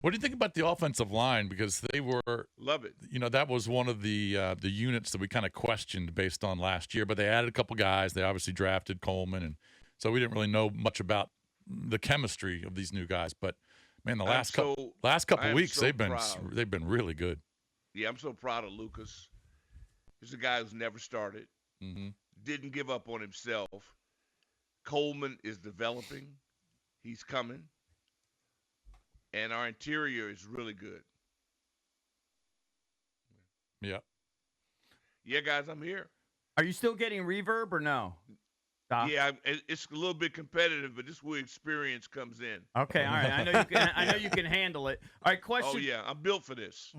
What do you think about the offensive line? Because they were Love it. that was one of the units that we kind of questioned based on last year. But they added a couple guys. They obviously drafted Coleman, and so we didn't really know much about the chemistry of these new guys. But man, the last couple weeks they've been really good. Yeah, I'm so proud of Lucas. He's a guy who's never started, didn't give up on himself. Coleman is developing. He's coming. And our interior is really good. Yeah. Yeah, guys, I'm here. Are you still getting reverb or no, Doc? Yeah, it's a little bit competitive, but this is where experience comes in. Okay, all right. I know you can handle it. All right, question. Oh yeah, I'm built for this.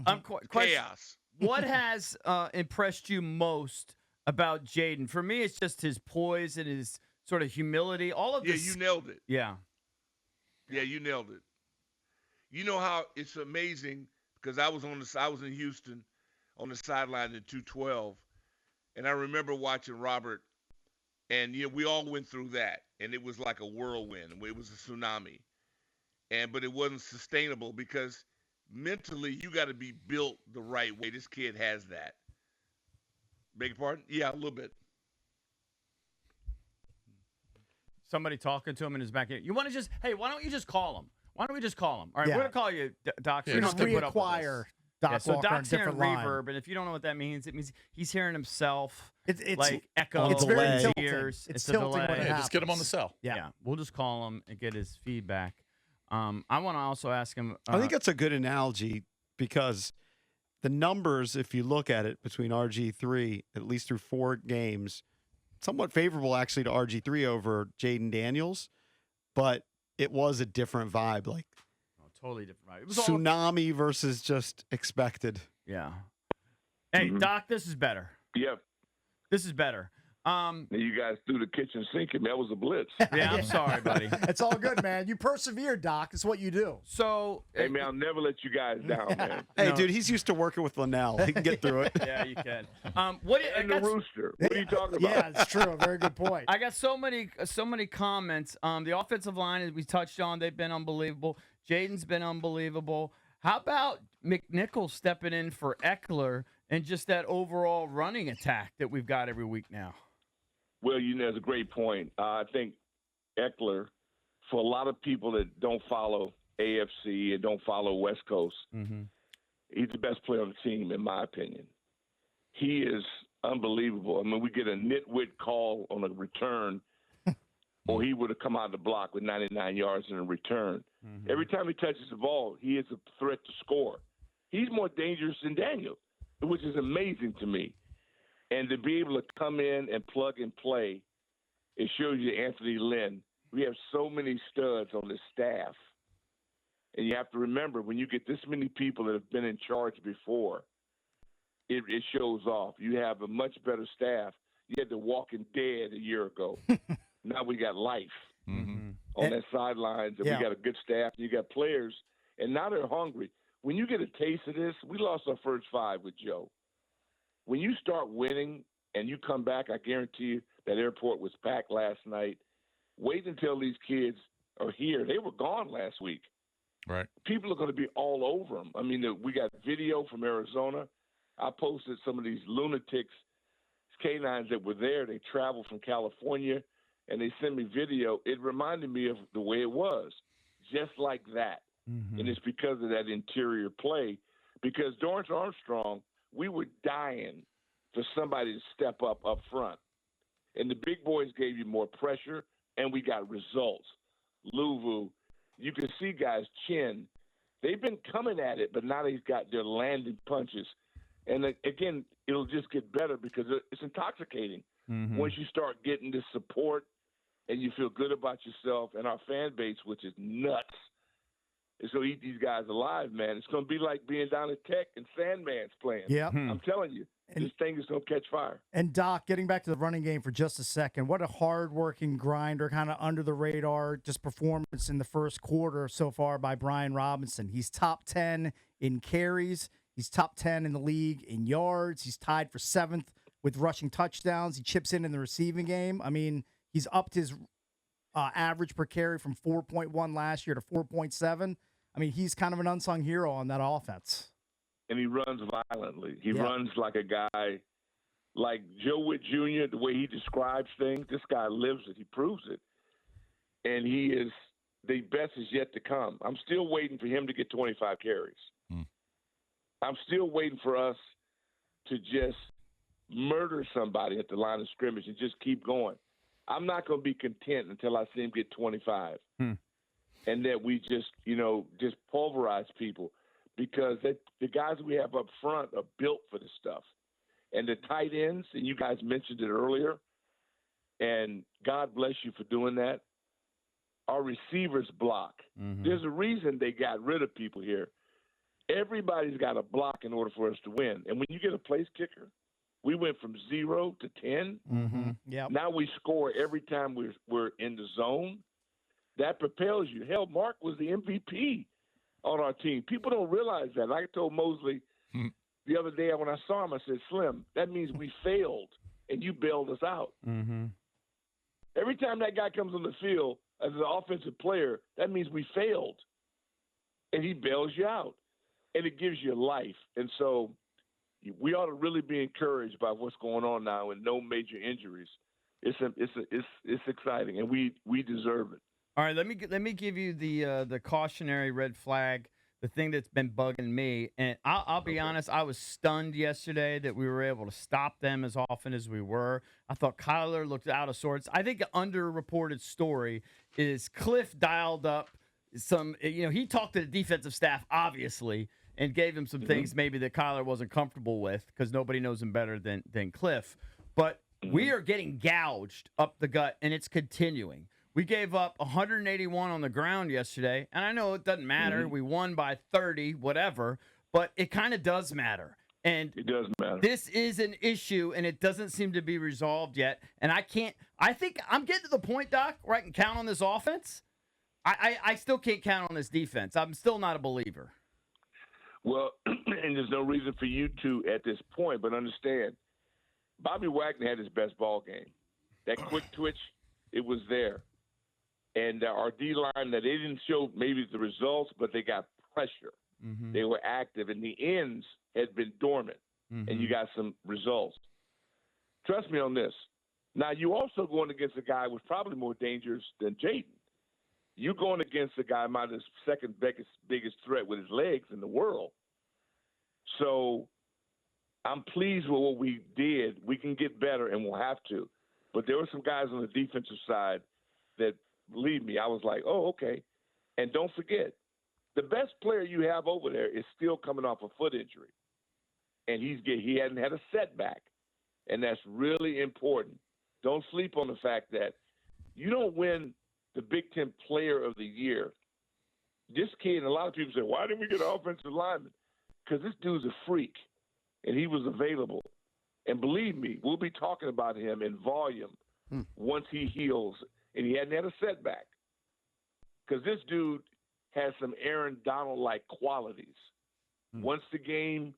Chaos. What has impressed you most about Jaden? For me, it's just his poise and his sort of humility. All of this. Yeah, you nailed it. Yeah. Yeah, you nailed it. You know how it's amazing because I was in Houston on the sideline in 212, and I remember watching Robert, and we all went through that, and it was like a whirlwind. It was a tsunami, but it wasn't sustainable because mentally you got to be built the right way. This kid has that. Beg your pardon? Yeah, a little bit. Somebody talking to him in his back. You want to just, hey, why don't you just call him? Why don't we just call him? All right, we're going to call you, Doc. So Yeah, you don't just have to put up with reacquire this. Doc Yeah, so Walker on a Doc's hearing different line. reverb, and if you don't know what that means, it means he's hearing himself It's like echo. it's very in his tilting. ears. It's a tilting delay. when it Yeah, just get him on the happens. cell. Yeah, we'll just call him and get his feedback. I want to also ask him. I think that's a good analogy because the numbers, if you look at it between RG3, at least through 4 games, somewhat favorable actually to RG3 over Jaden Daniels, but it was a different vibe, like totally different. Right? It was tsunami versus just expected. Yeah. Hey, Doc, this is better. Yep. This is better. You guys threw the kitchen sink at me. That was a blitz. Yeah, I'm sorry, buddy. It's all good, man. You persevere, Doc. It's what you do. So, Hey, man, I'll never let you guys down, man. Hey, dude, he's used to working with Linnell. He can get through it. yeah, you can. And the rooster. What are you talking about? Yeah, it's true. A very good point. I got so many comments. The offensive line, as we touched on, they've been unbelievable. Jaden's been unbelievable. How about McNichols stepping in for Eckler and just that overall running attack that we've got every week now? Well, that's a great point. I think Eckler, for a lot of people that don't follow AFC and don't follow West Coast, he's the best player on the team, in my opinion. He is unbelievable. I mean, we get a nitwit call on a return, or he would have come out of the block with 99 yards in a return. Every time he touches the ball, he is a threat to score. He's more dangerous than Daniel, which is amazing to me. And to be able to come in and plug and play, it shows you Anthony Lynn. We have so many studs on the staff. And you have to remember, when you get this many people that have been in charge before, it shows off. You have a much better staff. You had The Walking Dead a year ago. Now we got life on that sidelines, and we got a good staff. And you got players, and now they're hungry. When you get a taste of this, we lost our first 5 with Joe. When you start winning and you come back, I guarantee you that airport was packed last night. Wait until these kids are here. They were gone last week. Right. People are going to be all over them. I mean, we got video from Arizona. I posted some of these lunatics, canines that were there. They traveled from California, and they sent me video. It reminded me of the way it was, just like that. And it's because of that interior play. Because Dorrance Armstrong, we were dying for somebody to step up front. And the big boys gave you more pressure, and we got results. Luvu, you can see guys' chin. They've been coming at it, but now they've got their landing punches. And, again, it'll just get better because it's intoxicating. Once you start getting the support and you feel good about yourself and our fan base, which is nuts. It's going to eat these guys alive, man. It's going to be like being down at Tech and Sandman's playing. Yeah. I'm telling you, this thing is going to catch fire. And, Doc, getting back to the running game for just a second, what a hard-working grinder, kind of under the radar, just performance in the first quarter so far by Brian Robinson. He's top 10 in carries. He's top 10 in the league in yards. He's tied for 7th with rushing touchdowns. He chips in the receiving game. I mean, he's upped his average per carry from 4.1 last year to 4.7. I mean, he's kind of an unsung hero on that offense. And he runs violently. He Yeah. runs like a guy, like Joe Witt Jr., the way he describes things. This guy lives it. He proves it. And he is the best is yet to come. I'm still waiting for him to get 25 carries. I'm still waiting for us to just murder somebody at the line of scrimmage and just keep going. I'm not going to be content until I see him get 25. And that we just, just pulverize people, because the guys we have up front are built for this stuff. And the tight ends, and you guys mentioned it earlier, and God bless you for doing that, our receivers block. There's a reason they got rid of people here. Everybody's got to block in order for us to win. And when you get a place kicker, we went from 0 to 10. Yep. Now we score every time we're in the zone. That propels you. Hell, Mark was the MVP on our team. People don't realize that. I told Mosley the other day when I saw him, I said, Slim, that means we failed, and you bailed us out. Every time that guy comes on the field as an offensive player, that means we failed, and he bails you out, and it gives you life. And so we ought to really be encouraged by what's going on now and no major injuries. It's exciting, and we deserve it. All right, let me give you the cautionary red flag, the thing that's been bugging me. And I'll be honest, I was stunned yesterday that we were able to stop them as often as we were. I thought Kyler looked out of sorts. I think an underreported story is Cliff dialed up some, he talked to the defensive staff, obviously, and gave him some things maybe that Kyler wasn't comfortable with, because nobody knows him better than Cliff. But we are getting gouged up the gut, and it's continuing. We gave up 181 on the ground yesterday, and I know it doesn't matter. We won by 30, whatever, but it kind of does matter. And it does matter. This is an issue, and it doesn't seem to be resolved yet. And I think I'm getting to the point, Doc, where I can count on this offense. I still can't count on this defense. I'm still not a believer. Well, and there's no reason for you to at this point, but understand, Bobby Wagner had his best ball game. That quick twitch, it was there. And our D-line, that they didn't show maybe the results, but they got pressure. They were active, and the ends had been dormant, and you got some results. Trust me on this. Now, you also going against a guy who's probably more dangerous than Jaden. You're going against a guy might be the second biggest threat with his legs in the world. So I'm pleased with what we did. We can get better, and we'll have to. But there were some guys on the defensive side that, believe me, I was like, oh, okay. And don't forget, the best player you have over there is still coming off a foot injury. And he hadn't had a setback. And that's really important. Don't sleep on the fact that you don't win the Big Ten Player of the Year. This kid, and a lot of people say, why didn't we get an offensive lineman? Because this dude's a freak, and he was available. And believe me, we'll be talking about him in volume once he heals, and he hadn't had a setback. Because this dude has some Aaron Donald-like qualities. Once the game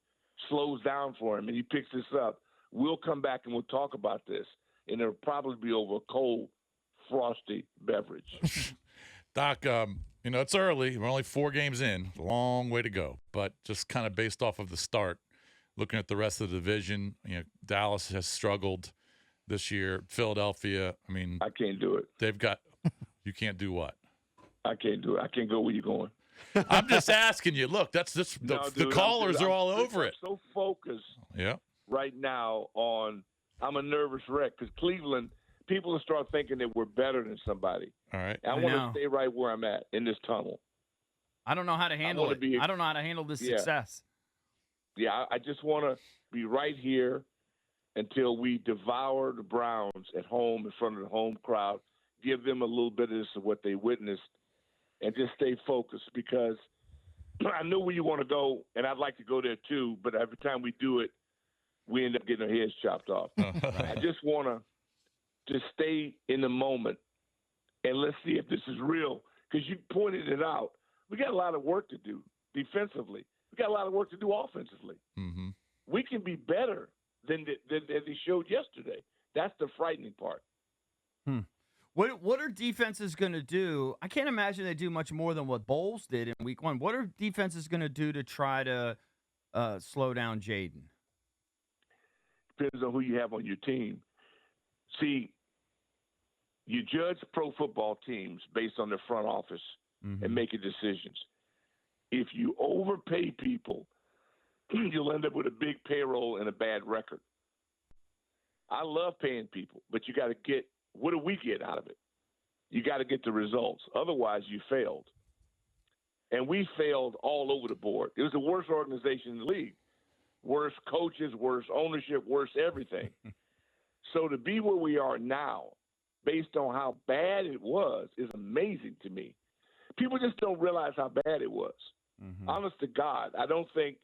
slows down for him and he picks this up, we'll come back and we'll talk about this, and it'll probably be over a cold, frosty beverage. Doc, it's early. We're only 4 games in. Long way to go. But just kind of based off of the start, looking at the rest of the division, Dallas has struggled this year. Philadelphia, I can't do it. They've got – you can't do what? I can't do it. I can't go where you're going. I'm just asking you. Look, that's just the callers are all over it. I'm so focused right now on – I'm a nervous wreck because Cleveland – people will start thinking that we're better than somebody. All right. I want to stay right where I'm at in this tunnel. I don't know how to handle it. I don't know how to handle this success. Yeah, I just want to be right here until we devour the Browns at home in front of the home crowd, give them a little bit of this of what they witnessed, and just stay focused, because I know where you want to go, and I'd like to go there too, but every time we do it, we end up getting our heads chopped off. I just want to just stay in the moment, and let's see if this is real, because you pointed it out. We got a lot of work to do defensively. We got a lot of work to do offensively. We can be better than they showed yesterday. That's the frightening part. What are defenses going to do? I can't imagine they do much more than what Bowles did in week 1. What are defenses going to do to try to slow down Jaden? Depends on who you have on your team. See, you judge pro football teams based on their front office and making decisions. If you overpay people, you'll end up with a big payroll and a bad record. I love paying people, but you got to get – what do we get out of it? You got to get the results. Otherwise, you failed. And we failed all over the board. It was the worst organization in the league. Worse coaches, worse ownership, worse everything. So to be where we are now, based on how bad it was, is amazing to me. People just don't realize how bad it was. Honest to God, I don't think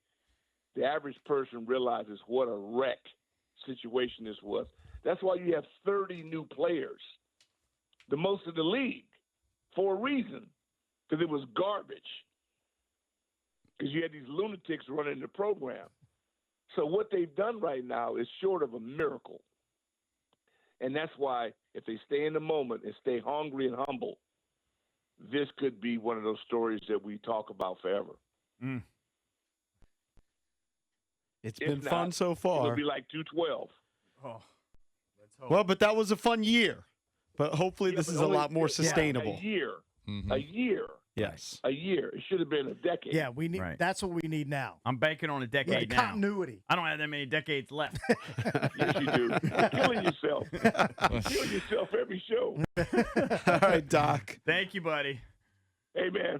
the average person realizes what a wreck situation this was. That's why you have 30 new players, the most of the league, for a reason, because it was garbage. Because you had these lunatics running the program. So what they've done right now is short of a miracle. And that's why if they stay in the moment and stay hungry and humble, this could be one of those stories that we talk about forever. It's been fun so far. It'll be like 212. Oh, let's hope. Well, but that was a fun year. But hopefully this is a lot more sustainable. A year. A year. Yes. A year. It should have been a decade. Yeah, we need. That's what we need now. I'm banking on a decade now. Continuity. I don't have that many decades left. Yes, you do. You're killing yourself. Killing yourself every show. All right, Doc. Thank you, buddy. Hey, man.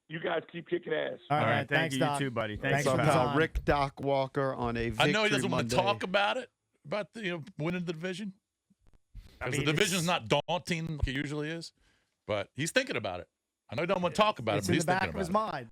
You guys keep kicking ass. All right, Thank thanks, you. Doc. You too, buddy. Thanks Thanks for for the Pal time. Rick Doc Walker on a victory I know he doesn't want to Monday. talk about it, about the winning the division. Because mean, the division's not daunting like it usually is, but he's thinking about it. I know he don't want to talk about it, It's but in he's the back thinking of his about it. mind.